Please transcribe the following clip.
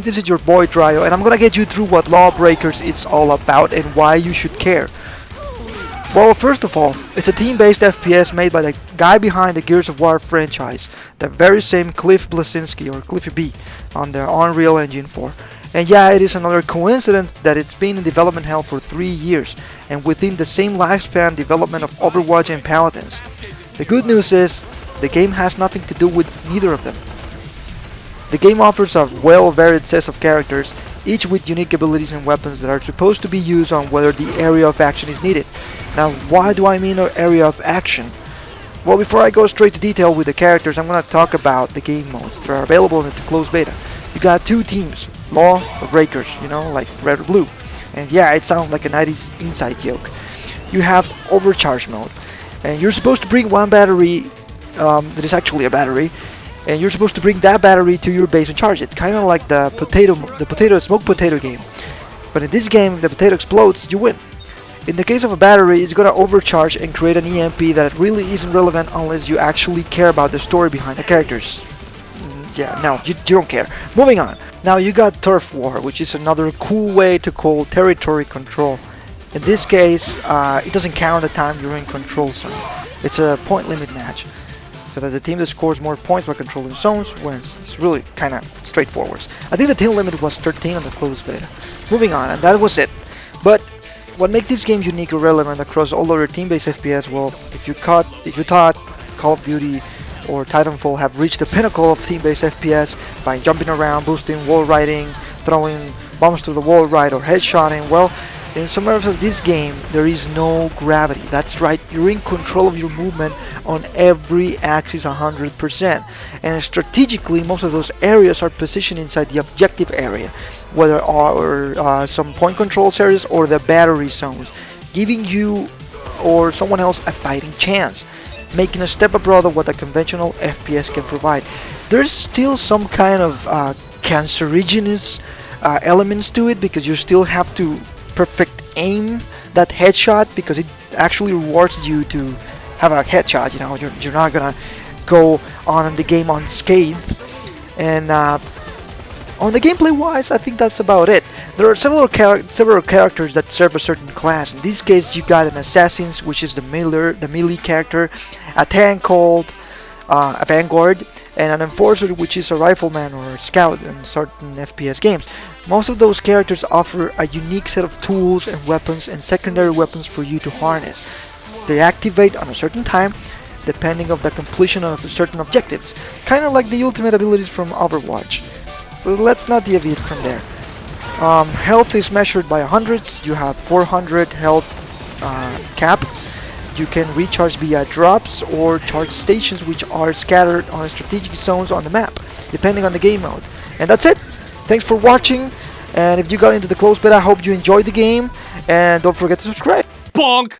This is your boy Dryo, and I'm gonna get you through what Lawbreakers is all about and why you should care. Well, first of all, it's a team-based FPS made by the guy behind the Gears of War franchise, the very same Blezinsky or CLiffy B on the Unreal Engine 4. And yeah, it is another coincidence that it's been in development hell for 3 years, and within the same lifespan development of Overwatch and Paladins. The good news is, the game has nothing to do with neither of them. The game offers a well-varied set of characters, each with unique abilities and weapons that are supposed to be used on whether the area of action is needed. Now, why do I mean an area of action? Well, before I go straight to detail with the characters, I'm going to talk about the game modes that are available in the closed beta. You got two teams, Lawbreakers, you know, like red or blue. And yeah, it sounds like a 90s inside joke. You have Overcharge mode, and you're supposed to bring one battery, that is actually a battery, and you're supposed to bring that battery to your base and charge it, kind of like the smoked potato game. But in this game, if the potato explodes, you win. In the case of a battery, it's gonna overcharge and create an EMP that really isn't relevant unless you actually care about the story behind the characters. Yeah, no, you don't care. Moving on. Now you got Turf War, which is another cool way to call territory control. In this case, it doesn't count the time you're in control zone. It's a point limit match, so that the team that scores more points by controlling zones wins. It's really kind of straightforward. I think the team limit was 13 on the closed beta. Moving on, and that was it. But what makes this game unique or relevant across all other team-based FPS? Well, if you thought Call of Duty or Titanfall have reached the pinnacle of team-based FPS by jumping around, boosting, wall riding, throwing bombs to the wall right, or headshotting, well, in some areas of this game, there is no gravity. That's right, you're in control of your movement on every axis 100%. And strategically, most of those areas are positioned inside the objective area, whether are some point controls areas or the battery zones, giving you or someone else a fighting chance, making a step abroad of what a conventional FPS can provide. There's still some kind of cancerogenous elements to it, because you still have to perfect aim that headshot, because it actually rewards you to have a headshot. You know, you're not gonna go on in the game unscathed. And on the gameplay wise, I think that's about it. There are several characters that serve a certain class. In this case, you got an assassin, which is the melee character, a tank called a vanguard, and an enforcer, which is a rifleman or a scout in certain FPS games. Most of those characters offer a unique set of tools and weapons and secondary weapons for you to harness. They activate on a certain time, depending on the completion of certain objectives, kind of like the ultimate abilities from Overwatch. But let's not deviate from there. Health is measured by hundreds. You have 400 health cap. You can recharge via drops or charge stations, which are scattered on strategic zones on the map, depending on the game mode. And that's it. Thanks for watching, and if you got into the closed beta, I hope you enjoyed the game, and don't forget to subscribe. Bonk!